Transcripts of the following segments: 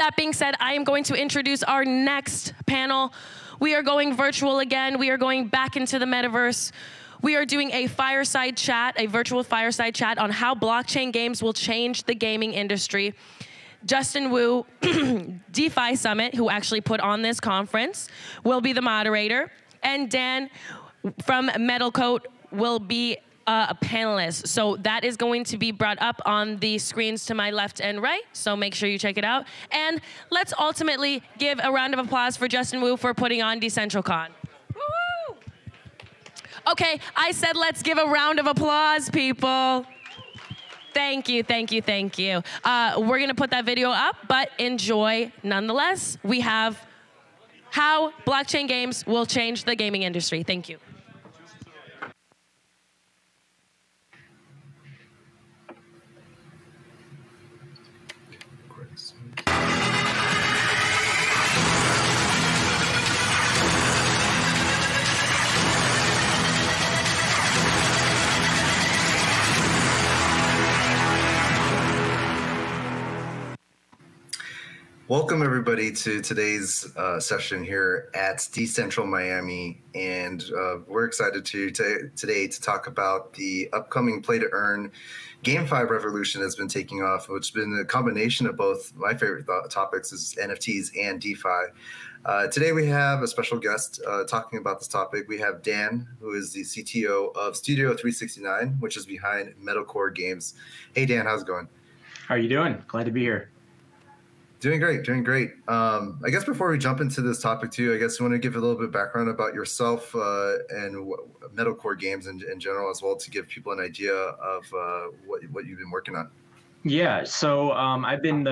that being said, I am going to introduce our next panel. We are going virtual again. We are going back into the metaverse. We are doing a fireside chat, a virtual fireside chat on how blockchain games will change the gaming industry. Justin Wu, DeFi Summit, who actually put on this conference, will be the moderator. And Dan from MetalCore will be a panelist. So that is going to be brought up on the screens to my left and right. So make sure you check it out. And let's ultimately give a round of applause for Justin Wu for putting on DecentralCon. Woo-hoo! Okay, I said let's give a round of applause, people. Thank you, thank you, thank you. We're gonna put that video up, but enjoy nonetheless. We have how blockchain games will change the gaming industry. Thank you. Welcome everybody to today's session here at Decentral Miami, and we're excited today to talk about the upcoming play-to-earn GameFi revolution that's been taking off, which has been a combination of both my favorite topics is NFTs and DeFi. Today we have a special guest talking about this topic. We have Dan, who is the CTO of Studio 369, which is behind MetalCore Games. Hey Dan, how's it going? How are you doing? Glad to be here. Doing great, doing great. I guess before we jump into this topic too, I guess you want to give a little bit of background about yourself and MetalCore Games in general as well, to give people an idea of what you've been working on. Yeah, so I've been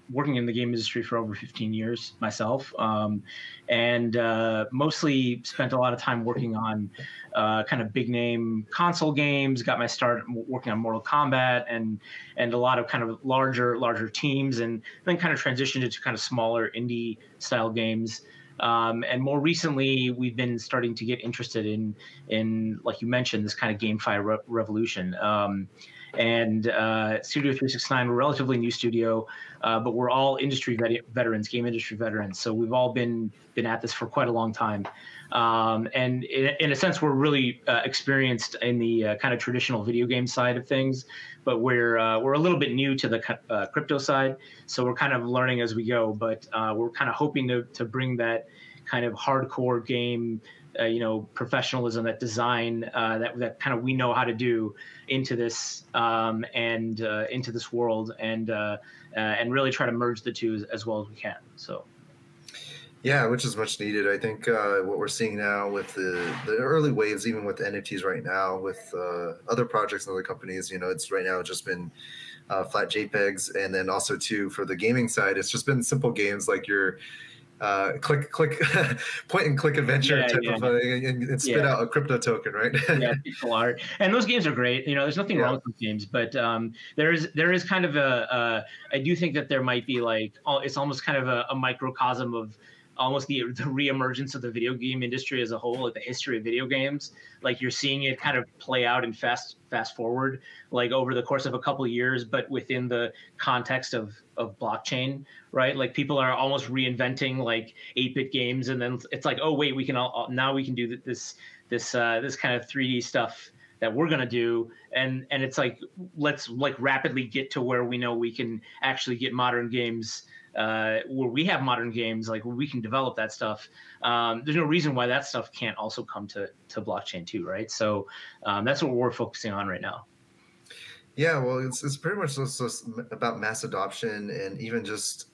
working in the game industry for over 15 years myself, and mostly spent a lot of time working on kind of big name console games. Got my start working on Mortal Kombat and a lot of kind of larger teams, and then kind of transitioned into kind of smaller indie style games. And more recently, we've been starting to get interested in like you mentioned, this kind of GameFi revolution. And Studio 369, we're a relatively new studio, but we're all industry veterans, game industry veterans. So we've all been at this for quite a long time. And in a sense, we're really experienced in the kind of traditional video game side of things, but we're a little bit new to the crypto side. So we're kind of learning as we go, but we're kind of hoping to bring that kind of hardcore game professionalism, that design, that kind of we know how to do into this into this world, and really try to merge the two as well as we can. So. Yeah, which is much needed. I think what we're seeing now with the early waves, even with NFTs right now, with other projects and other companies, it's right now just been flat JPEGs, and then also too for the gaming side, it's just been simple games like your click point and click adventure type of thing, and spit out a crypto token, right? Yeah, people are, and those games are great. There's nothing wrong with those games, but there is kind of I do think that there might be it's almost kind of a microcosm of almost the reemergence of the video game industry as a whole, like the history of video games. Like you're seeing it kind of play out and fast forward, like over the course of a couple of years, but within the context of blockchain, right? Like people are almost reinventing like 8-bit games, and then it's like, oh wait, we can now we can do this kind of 3D stuff that we're gonna do, and it's like let's rapidly get to where we know we can actually get modern games. Where we have modern games, like where we can develop that stuff. There's no reason why that stuff can't also come to blockchain too, right? So that's what we're focusing on right now. Yeah, well, it's pretty much just about mass adoption and even just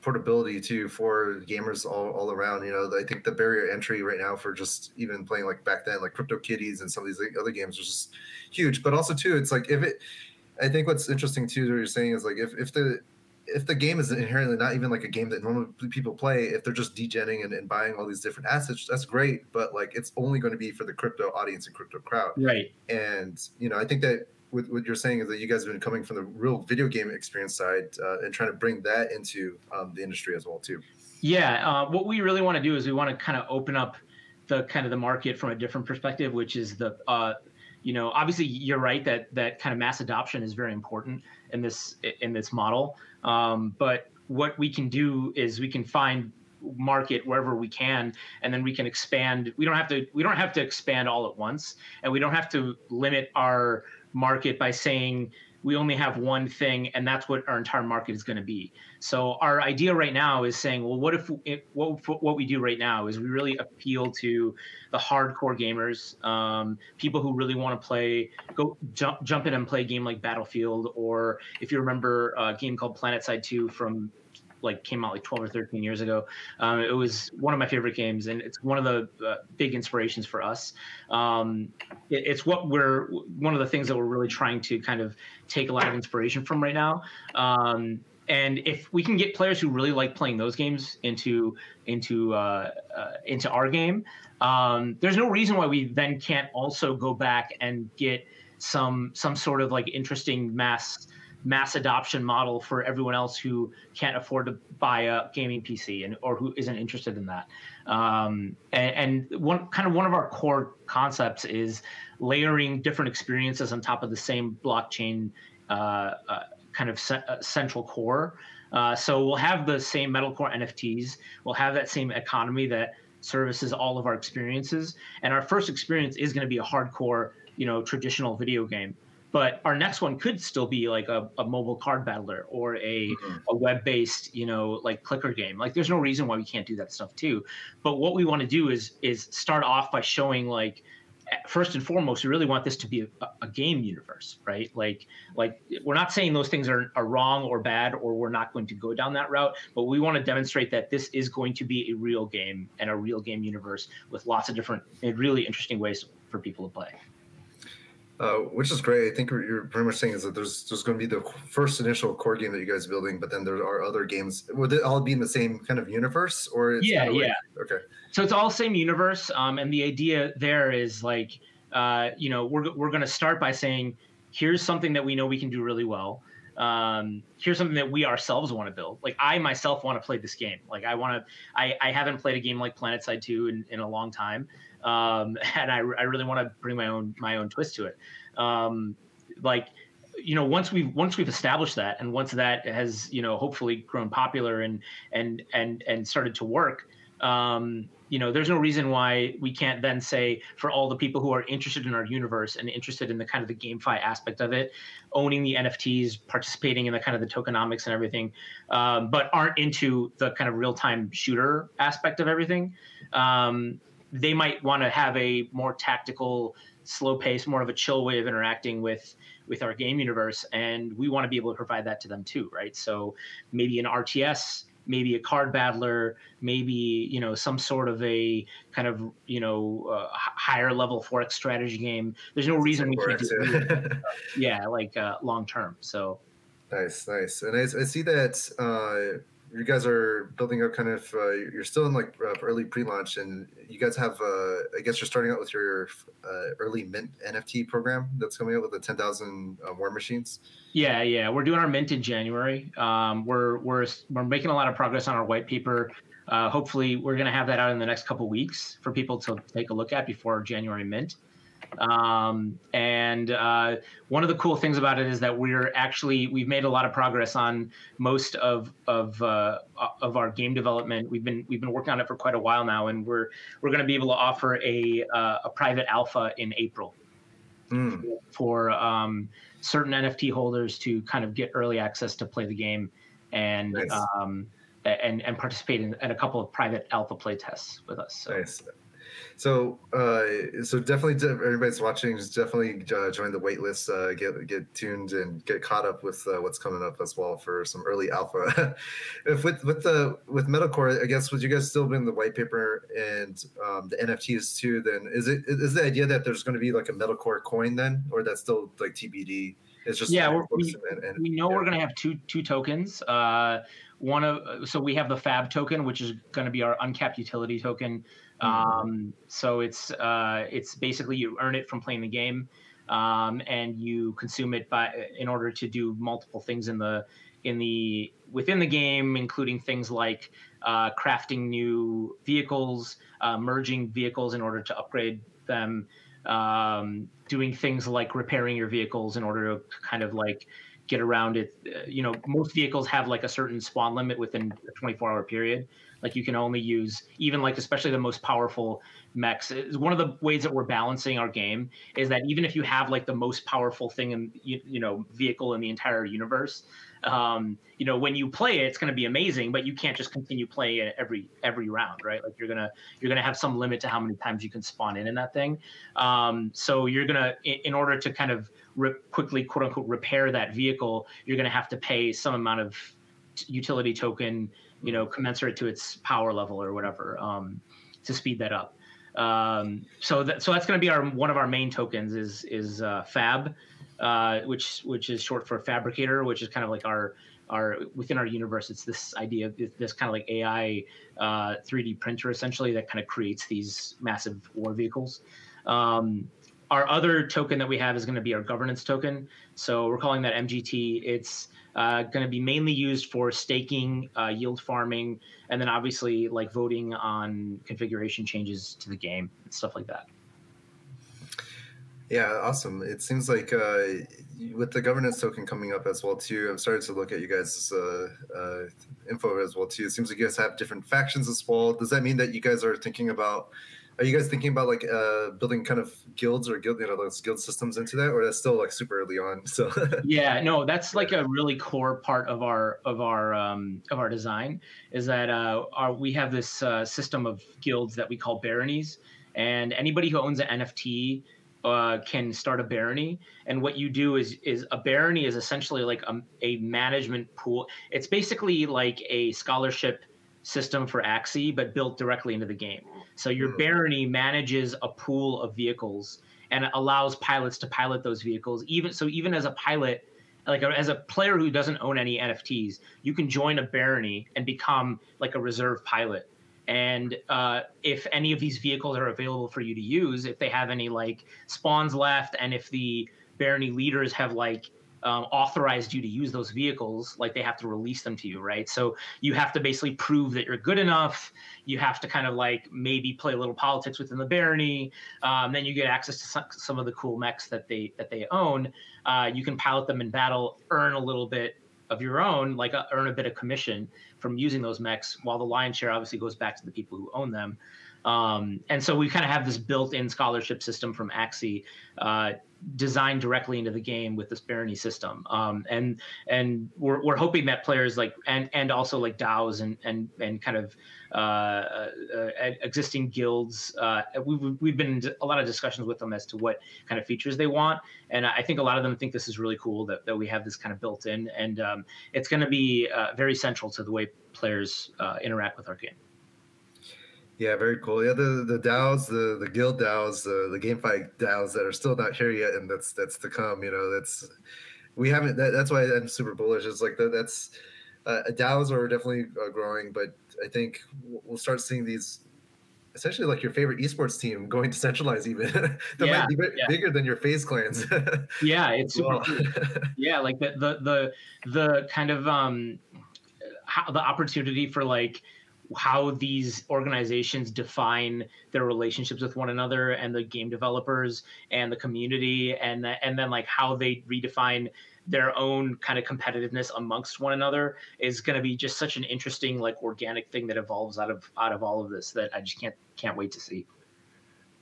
portability too for gamers all around. I think the barrier entry right now for just even playing like back then, like Crypto Kitties and some of these other games was just huge. But also too, it's like I think what's interesting too, what you're saying is like if the game is inherently not even like a game that normally people play, if they're just degenning and buying all these different assets, that's great. But like, it's only going to be for the crypto audience and crypto crowd. Right. And, I think that what you're saying is that you guys have been coming from the real video game experience side and trying to bring that into the industry as well too. Yeah. What we really want to do is we want to kind of open up the market from a different perspective, which is obviously you're right that kind of mass adoption is very important in this model. But what we can do is we can find market wherever we can, and then we can expand. We don't have to expand all at once, and we don't have to limit our market by saying we only have one thing and that's what our entire market is going to be. So our idea right now is saying, well, what we do right now is we really appeal to the hardcore gamers, people who really want to jump in and play a game like Battlefield, or if you remember a game called PlanetSide 2 from came out like 12 or 13 years ago. It was one of my favorite games, and it's one of the big inspirations for us. It's one of the things that we're really trying to kind of take a lot of inspiration from right now. And if we can get players who really like playing those games into our game, there's no reason why we then can't also go back and get some sort of like interesting mass adoption model for everyone else who can't afford to buy a gaming PC or who isn't interested in that. And one of our core concepts is layering different experiences on top of the same blockchain central core. So we'll have the same MetalCore NFTs. We'll have that same economy that services all of our experiences. And our first experience is going to be a hardcore, traditional video game. But our next one could still be like a mobile card battler or a web-based, like clicker game. Like there's no reason why we can't do that stuff too. But what we want to do is start off by showing like, first and foremost, we really want this to be a game universe, right? Like we're not saying those things are wrong or bad, or we're not going to go down that route, but we want to demonstrate that this is going to be a real game and a real game universe with lots of different and really interesting ways for people to play. Which is great. I think what you're pretty much saying is that there's going to be the first initial core game that you guys are building, but then there are other games. Would it all be in the same kind of universe, or yeah. Okay. So it's all same universe, and the idea there is like, we're going to start by saying, here's something that we know we can do really well. Here's something that we ourselves want to build. Like I myself want to play this game. Like I haven't played a game like PlanetSide 2 in a long time. And I really want to bring my own twist to it. Once we've established that, and once that has, hopefully grown popular and started to work, there's no reason why we can't then say, for all the people who are interested in our universe and interested in the kind of the GameFi aspect of it, owning the NFTs, participating in the kind of the tokenomics and everything, but aren't into the kind of real-time shooter aspect of everything, they might want to have a more tactical, slow pace, more of a chill way of interacting with our game universe. And we want to be able to provide that to them too, right? So maybe an RTS, maybe a card battler, maybe, some sort of a kind of, higher level Forex strategy game. There's no reason we can't do it. Long term. So. Nice. And I see that you guys are building up kind of, you're still in like early pre-launch, and you guys have, I guess you're starting out with your early mint NFT program that's coming out with the 10,000 War Machines. Yeah. We're doing our mint in January. We're making a lot of progress on our white paper. Hopefully we're going to have that out in the next couple of weeks for people to take a look at before January mint. And one of the cool things about it is that we've made a lot of progress on most of our game development. We've been working on it for quite a while now, and we're going to be able to offer a private alpha in April for certain NFT holders to kind of get early access to play the game and and participate in a couple of private alpha play tests with us. So. Nice. So definitely, everybody's watching, just definitely join the waitlist, get tuned and get caught up with what's coming up as well for some early alpha. with MetalCore, I guess, would you guys still be in the white paper and the NFTs too? Then is the idea that there's going to be like a MetalCore coin then, or that's still like TBD? It's just we know we're going to have two tokens. So we have the Fab token, which is going to be our uncapped utility token. So it's basically you earn it from playing the game, and you consume it in order to do multiple things within the game, including things like crafting new vehicles, merging vehicles in order to upgrade them, doing things like repairing your vehicles in order to kind of like get around it. Most vehicles have like a certain spawn limit within a 24-hour period. Like you can only use, even like especially the most powerful mechs. Is one of the ways that we're balancing our game is that even if you have like the most powerful thing in vehicle in the entire universe, when you play it, it's going to be amazing, but you can't just continue playing it every round, right? Like you're gonna have some limit to how many times you can spawn in that thing. So you're gonna, in order to kind of quickly, quote unquote, repair that vehicle, you're gonna have to pay some amount of utility token, commensurate to its power level or whatever, to speed that up. So that's going to be one of our main tokens is Fab, which is short for fabricator, which is kind of like our within our universe. It's this idea of this kind of like AI 3D printer essentially that kind of creates these massive war vehicles. Our other token that we have is going to be our governance token. So we're calling that MGT. It's going to be mainly used for staking, yield farming, and then obviously like voting on configuration changes to the game and stuff like that. Yeah, awesome. It seems like with the governance token coming up as well too, I'm starting to look at you guys' info as well too. It seems like you guys have different factions as well. Does that mean that you guys are thinking about? Are you guys thinking about like building kind of guilds or those guild systems into that, or that's still like super early on? So yeah, no, that's like a really core part of our design is that we have this system of guilds that we call baronies, and anybody who owns an NFT can start a barony. And what you do is a barony is essentially like a management pool. It's basically like a scholarship system for Axie, but built directly into the game. So your barony manages a pool of vehicles and allows pilots to pilot those vehicles. Even as a pilot, as a player who doesn't own any NFTs, you can join a barony and become like a reserve pilot. And if any of these vehicles are available for you to use, if they have any like spawns left, and if the barony leaders have like authorized you to use those vehicles, like they have to release them to you, right? So you have to basically prove that you're good enough. You have to kind of like maybe play a little politics within the barony. Then you get access to some of the cool mechs that they own. You can pilot them in battle, earn a little bit of your own, like earn a bit of commission from using those mechs, while the lion's share obviously goes back to the people who own them. And so we kind of have this built-in scholarship system from Axie designed directly into the game with this barony system. And we're hoping that players like and also like DAOs and kind of existing guilds, we've been in a lot of discussions with them as to what kind of features they want. And I think a lot of them think this is really cool that we have this kind of built in, and it's going to be very central to the way players interact with our game. Yeah, very cool. Yeah, the DAOs, the guild DAOs, the GameFi DAOs that are still not here yet, and that's to come. We haven't. That's why I'm super bullish. It's like that's DAOs are definitely growing, but I think we'll start seeing these essentially like your favorite esports team going decentralized even. That might be bigger than your FaZe clans. Yeah, it's super cool. Yeah, like the kind of the opportunity for like how these organizations define their relationships with one another and the game developers and the community, and then like how they redefine their own kind of competitiveness amongst one another is going to be just such an interesting like organic thing that evolves out of all of this that I just can't wait to see.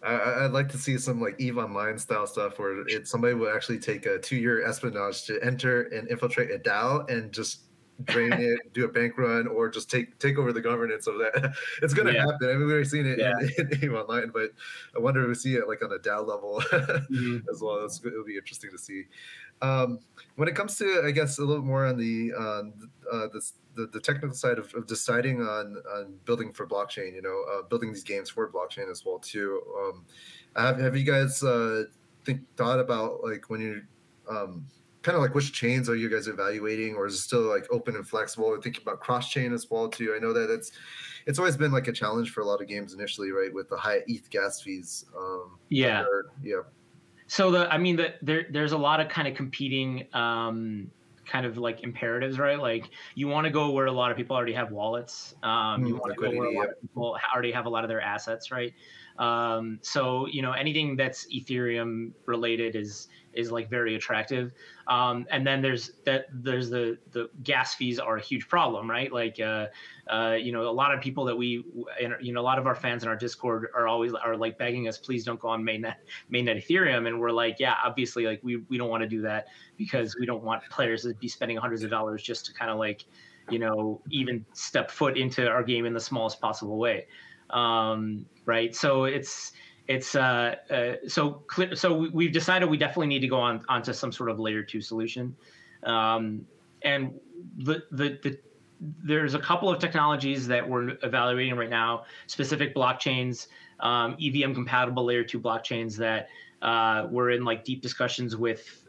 I'd like to see some like EVE Online style stuff where somebody would actually take a 2-year espionage to enter and infiltrate a DAO and just drain it, do a bank run, or just take over the governance of that. It's going to happen. I mean, we've already seen it in EVE Online, but I wonder if we see it like on a DAO level as well. It'll be interesting to see. When it comes to, I guess, a little more on the technical side of deciding on building for blockchain, building these games for blockchain as well too. Have you guys thought about like when you kind of like which chains are you guys evaluating, or is it still like open and flexible? Or thinking about cross chain as well too. I know that it's always been like a challenge for a lot of games initially, right, with the high ETH gas fees. So there's a lot of kind of competing kind of like imperatives, right? Like you want to go where a lot of people already have wallets. You want to go where a lot of people already have a lot of their assets, right? So anything that's Ethereum related is like very attractive. And then there's the gas fees are a huge problem, right? Like a lot of people that a lot of our fans in our Discord are like begging us, please don't go on mainnet Ethereum, and we're like, yeah, obviously, like we don't want to do that because we don't want players to be spending hundreds of dollars just to kind of like even step foot into our game in the smallest possible way, right? So so we've decided we definitely need to go onto some sort of layer 2 solution, and there's a couple of technologies that we're evaluating right now, specific blockchains, EVM compatible layer 2 blockchains that we're in like deep discussions with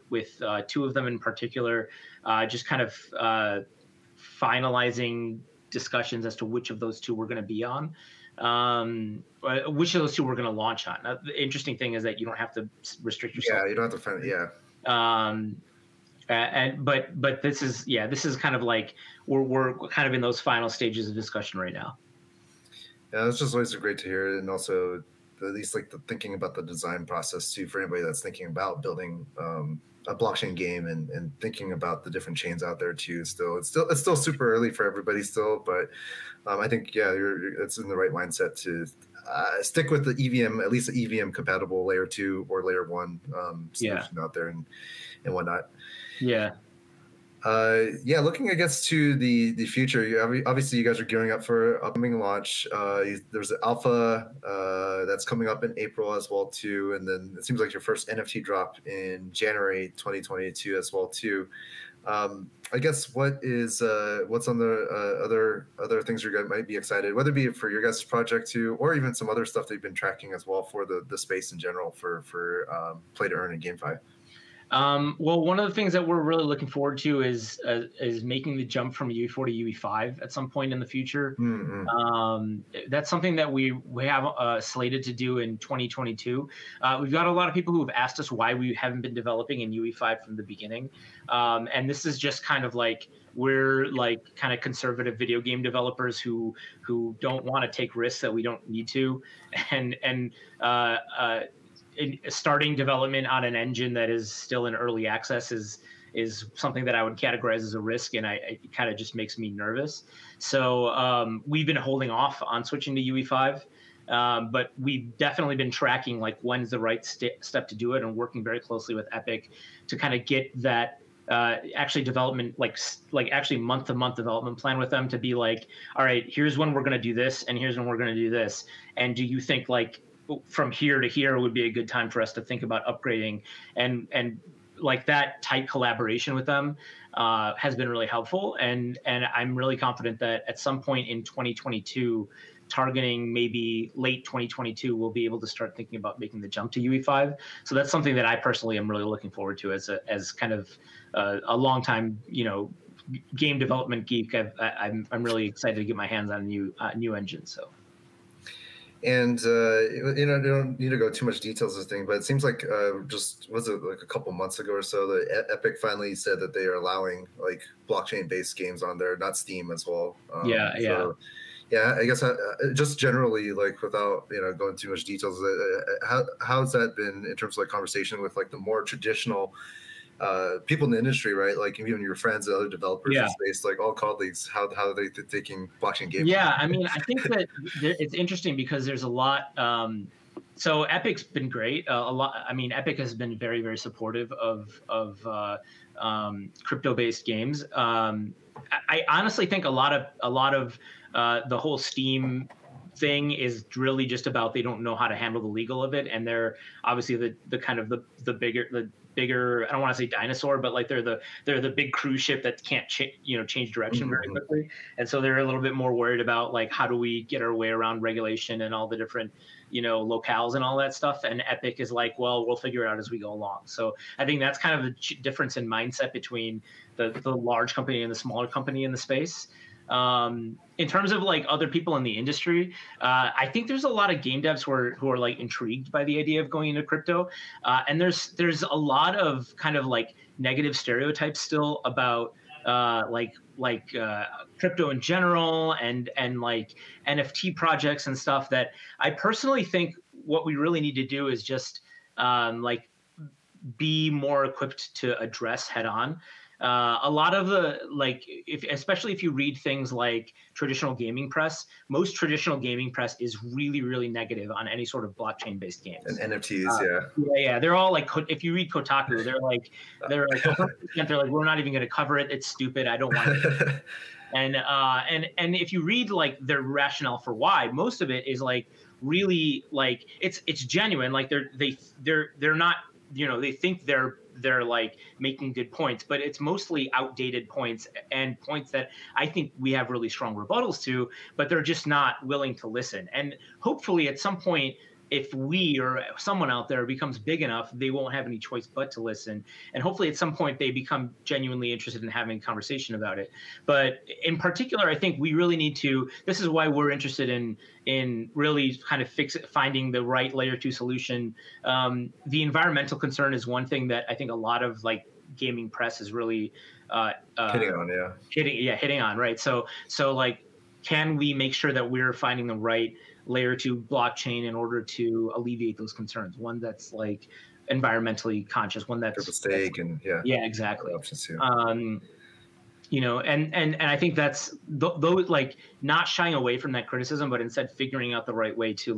2 of them in particular, just kind of finalizing discussions as to which of those 2 we're going to be on. Which of those 2 we're going to launch on. Now, the interesting thing is that you don't have to restrict yourself. Yeah, you don't have to find. Yeah. But this is kind of like we're kind of in those final stages of discussion right now. Yeah, it's just always great to hear, and also at least like the thinking about the design process too for anybody that's thinking about building a blockchain game and thinking about the different chains out there too. It's still super early for everybody still, but I think it's in the right mindset to stick with the EVM, at least the EVM compatible layer 2 or layer 1 solution out there and whatnot. Yeah. Looking, I guess, to the future, obviously you guys are gearing up for upcoming launch. There's an alpha that's coming up in April as well too, and then it seems like your first NFT drop in January 2022 as well too. I guess what's on the other things you guys might be excited, whether it be for your guys' project too, or even some other stuff that you've been tracking as well for the space in general for play to earn and GameFi. Well, one of the things that we're really looking forward to is making the jump from UE4 to UE5 at some point in the future. Mm-hmm. That's something that we have slated to do in 2022. We've got a lot of people who have asked us why we haven't been developing in UE5 from the beginning. And this is just kind of like, we're like kind of conservative video game developers who don't want to take risks that we don't need to. And starting development on an engine that is still in early access is something that I would categorize as a risk, and it kind of just makes me nervous. So we've been holding off on switching to UE5, but we've definitely been tracking like when's the right step to do it, and working very closely with Epic to kind of get that actually development, like actually month-to-month development plan with them, to be like, all right, here's when we're going to do this, and here's when we're going to do this, and do you think like from here to here would be a good time for us to think about upgrading, and like that tight collaboration with them has been really helpful, and I'm really confident that at some point in 2022, targeting maybe late 2022, we'll be able to start thinking about making the jump to UE5. So that's something that I personally am really looking forward to as kind of a long time game development geek. I'm really excited to get my hands on a new engine. So. And you don't need to go too much details of this thing, but it seems like was it like a couple months ago or so that Epic finally said that they are allowing like blockchain-based games on there, not Steam as well. Yeah, I guess just generally, like without going too much details, how's that been in terms of like conversation with like the more traditional people in the industry, right? Like even your friends and other developers in space, like all colleagues, how are they taking blockchain gaming? Yeah, I mean, I think that it's interesting because there's a lot. So Epic's been great. Epic has been very, very supportive of crypto-based games. I honestly think a lot of the whole Steam thing is really just about they don't know how to handle the legal of it, and they're obviously the kind of the bigger, I don't want to say dinosaur, but like they're the big cruise ship that can't change direction very quickly, and so they're a little bit more worried about like how do we get our way around regulation and all the different locales and all that stuff. And Epic is like, well, we'll figure it out as we go along. So I think that's kind of the difference in mindset between the large company and the smaller company in the space. In terms of like other people in the industry, I think there's a lot of game devs who are like intrigued by the idea of going into crypto, and there's a lot of kind of like negative stereotypes still about crypto in general and like NFT projects and stuff that I personally think what we really need to do is just like be more equipped to address head on. A lot of the, like, especially if you read things like traditional gaming press, most traditional gaming press is really, really negative on any sort of blockchain-based games. And NFTs, yeah, they're all like, if you read Kotaku, they're like, 100%, they're like, we're not even going to cover it. It's stupid. I don't want it. And if you read like their rationale for why, most of it is like really like it's genuine. Like they're not, you know, they think they're like making good points, but it's mostly outdated points and points that I think we have really strong rebuttals to, but they're just not willing to listen. And hopefully at some point, if we or someone out there becomes big enough, they won't have any choice but to listen. And hopefully at some point they become genuinely interested in having a conversation about it. But in particular, I think we really need to, this is why we're interested in really kind of finding the right layer 2 solution. The environmental concern is one thing that I think a lot of like gaming press is really hitting on, right? So like, can we make sure that we're finding the right layer 2 blockchain in order to alleviate those concerns? One that's like environmentally conscious, one that's stake and exactly. Options, you know, and I think that's those, like, not shying away from that criticism, but instead figuring out the right way to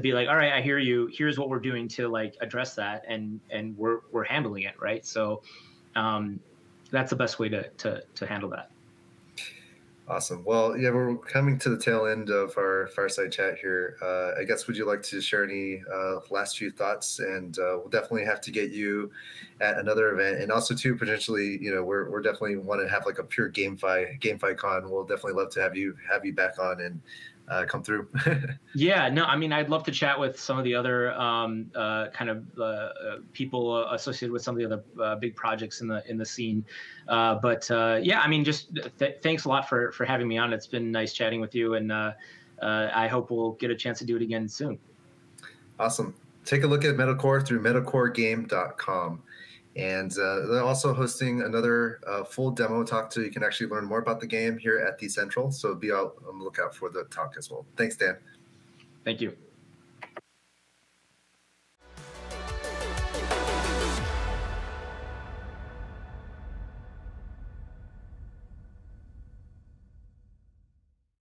be like, all right, I hear you. Here's what we're doing to like address that, and we're handling it, right? So that's the best way to handle that. Awesome. Well, yeah, we're coming to the tail end of our fireside chat here. I guess, would you like to share any last few thoughts? And we'll definitely have to get you at another event. And also, too, potentially, you know, we're definitely want to have like a pure GameFi con. We'll definitely love to have you back on and come through. Yeah, no, I mean, I'd love to chat with some of the other kind of people associated with some of the other big projects in the scene. But yeah, I mean, just thanks a lot for having me on. It's been nice chatting with you, and I hope we'll get a chance to do it again soon. Awesome. Take a look at MetalCore through metalcoregame.com. And they're also hosting another full demo talk so you can actually learn more about the game here at the Central. So be out on the lookout for the talk as well. Thanks, Dan. Thank you.